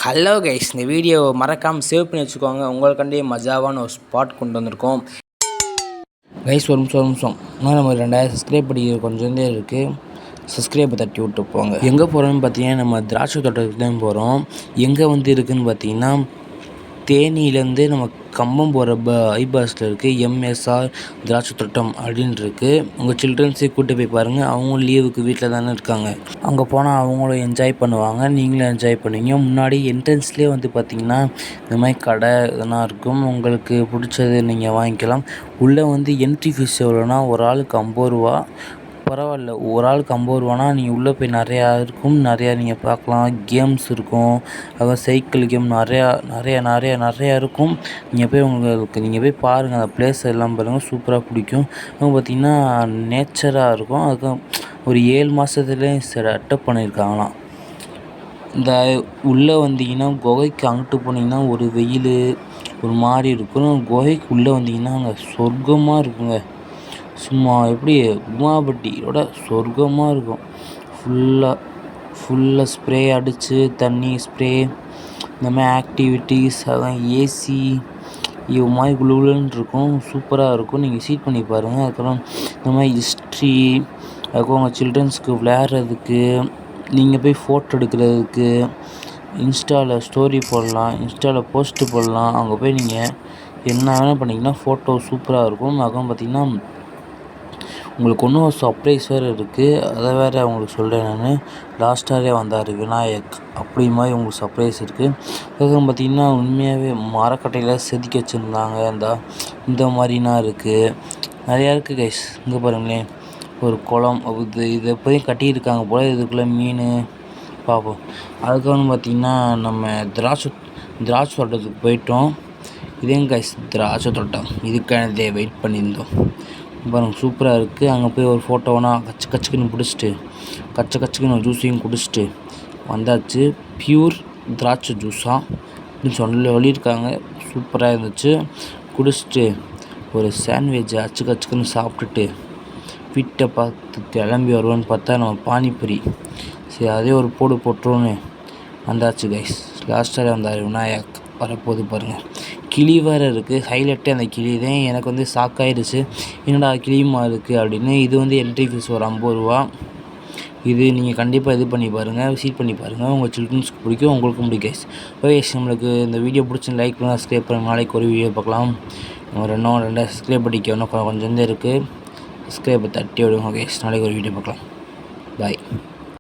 Hello guys, இந்த video மறக்காமல் save பண்ணி வச்சுக்கோங்க. உங்களுக்காண்டியே மஜாவான ஒரு ஸ்பாட் கொண்டு வந்திருக்கோம் கைஸ். ஒரு நிமிஷம் இன்னும் நம்ம 2000 சப்ஸ்கிரைப் படிக்கிற கொஞ்சம் தான் இருக்குது. சப்ஸ்கிரைபை தட்டி விட்டு போங்க. எங்கே போகிறோன்னு பார்த்தீங்கன்னா நம்ம திராட்சை தோட்டத்துக்கு தான் போகிறோம். எங்கே இருக்குதுன்னு பார்த்தீங்கன்னா தேனியிலேருந்து நம்ம கம்பம் போகிற பைபாஸில் இருக்குது எம்எஸ்ஆர் திராட்சை தோட்டம் அப்படின்னு இருக்குது. உங்கள் சில்ட்ரன்ஸே கூப்பிட்டு போய் பாருங்கள். அவங்களும் லீவுக்கு வீட்டில் தானே இருக்காங்க. அங்கே போனால் அவங்களும் என்ஜாய் பண்ணுவாங்க, நீங்களும் என்ஜாய் பண்ணுவீங்க. முன்னாடி என்ட்ரன்ஸ்லேயே பார்த்திங்கன்னா இந்த மாதிரி கடை இதெல்லாம் இருக்கும். உங்களுக்கு பிடிச்சது நீங்கள் வாங்கிக்கலாம். உள்ளே என்ட்ரி ஃபீஸ் எவ்வளோனா ஒரு ஆளுக்கு 50 ரூபா. பரவாயில்ல, ஒரு ஆளுக்கு 50 ரூபானா நீங்கள் உள்ளே போய் நிறையா இருக்கும், நிறையா நீங்கள் பார்க்கலாம். கேம்ஸ் இருக்கும், அப்புறம் சைக்கிள் கேம் நிறையா இருக்கும். நீங்கள் போய் பாருங்கள், அந்த பிளேஸ் எல்லாம் பாருங்கள், சூப்பராக பிடிக்கும். பார்த்திங்கன்னா நேச்சராக இருக்கும். அதுக்கு ஒரு 7 மாதத்துலேயே செட்டப் பண்ணியிருக்காங்களாம். இந்த உள்ளே வந்தீங்கன்னா குகைக்கு அங்கிட்டு போனீங்கன்னா ஒரு வெயில் ஒரு மாதிரி இருக்கும். குகைக்கு உள்ளே வந்தீங்கன்னா அங்கே சொர்க்கமாக இருக்குங்க. சும்மா எப்படி உமாபட்டியோட சொர்க்கமாக இருக்கும். ஃபுல்லாக ஸ்ப்ரே அடித்து தண்ணி ஸ்ப்ரே இந்த மாதிரி ஆக்டிவிட்டீஸ், அதான் ஏசி இது மாதிரி குளுன்னு இருக்கும், சூப்பராக இருக்கும். நீங்கள் சீட் பண்ணி பாருங்கள். அதுக்கப்புறம் இந்த மாதிரி ஹிஸ்ட்ரி, அதுக்கப்புறம் உங்கள் சில்ட்ரன்ஸ்க்கு விளையாடுறதுக்கு, நீங்கள் போய் ஃபோட்டோ எடுக்கிறதுக்கு, இன்ஸ்டாவில் ஸ்டோரி போடலாம், இன்ஸ்டாவில் போஸ்ட்டு போடலாம். அங்கே போய் நீங்கள் என்ன வேணால் பண்ணிங்கன்னா ஃபோட்டோ சூப்பராக இருக்கும். அதுக்கப்புறம் பார்த்திங்கன்னா உங்களுக்கு இன்னும் ஒரு சர்ப்ரைஸ் வேறு இருக்குது. அதை வேறு உங்களுக்கு சொல்கிறேன். நான் லாஸ்ட்டாகவே வந்தார் விநாயக், அப்படி மாதிரி உங்களுக்கு சர்ப்ரைஸ் இருக்குது. அதுக்கப்புறம் பார்த்திங்கன்னா உண்மையாகவே மரக்கட்டையில் செதுக்கி வச்சுருந்தாங்க. இந்த மாதிரினா இருக்குது, நிறையா இருக்குது கைஸ். இங்கே பாருங்களேன், ஒரு குளம், இது எப்போதையும் கட்டியிருக்காங்க போல். இதுக்குள்ளே மீன் பார்ப்போம். அதுக்கப்புறம் பார்த்திங்கன்னா நம்ம திராட்சை தோட்டத்துக்கு போயிட்டோம். இதேங்க கைஸ் திராட்சை தோட்டம், இதுக்கானதே வெயிட் பண்ணியிருந்தோம் பாருங்கள், சூப்பராக இருக்குது. அங்கே போய் ஒரு ஃபோட்டோனா கச்சுக்குன்னு பிடிச்சிட்டு கச்சுக்குன்னு ஜூஸையும் குடிச்சிட்டு வந்தாச்சு. பியூர் திராட்சை ஜூஸாக அப்படின்னு சொல்லியிருக்காங்க. சூப்பராக இருந்துச்சு. குடிச்சிட்டு ஒரு சாண்ட்விட்சை கச்சுக்குன்னு சாப்பிட்டுட்டு வீட்டை பார்த்து கிளம்பி வருவோன்னு பார்த்தா நம்ம பானிபூரி, சரி அதே ஒரு போட்டுருவோன்னு வந்தாச்சு கைஸ். லாஸ்ட்டாக வந்தார் விநாயக். வரப்போது பாருங்கள், கிளி வேறு இருக்குது. ஹைலைட்டே அந்த கிளி தான். எனக்கு ஷாக்காயிடுச்சு, என்னடா கிளியுமா இருக்குது அப்படின்னு. இது என்ட்ரி ஃபீஸ் ஒரு 50 ரூபா. இது நீங்கள் கண்டிப்பாக இது பண்ணி பாருங்கள், விசிட் பண்ணி பாருங்கள். உங்கள் சில்ட்ரன்ஸ்க்கு பிடிக்கும், உங்களுக்கும் பிடிக்கும். ஓகே, நம்மளுக்கு இந்த வீடியோ பிடிச்சி லைக் பண்ணுங்கள், சப்ஸ்கிரைப் பண்ணுங்கள். நாளைக்கு ஒரு வீடியோ பார்க்கலாம். நம்ம 2 சப்ஸ்கிரைப் படிக்க இன்னும் கொஞ்சம் இருக்குது. சப்ஸ்கிரைபை தட்டி விடுங்க. ஓகே, நாளைக்கு ஒரு வீடியோ பார்க்கலாம். பாய்.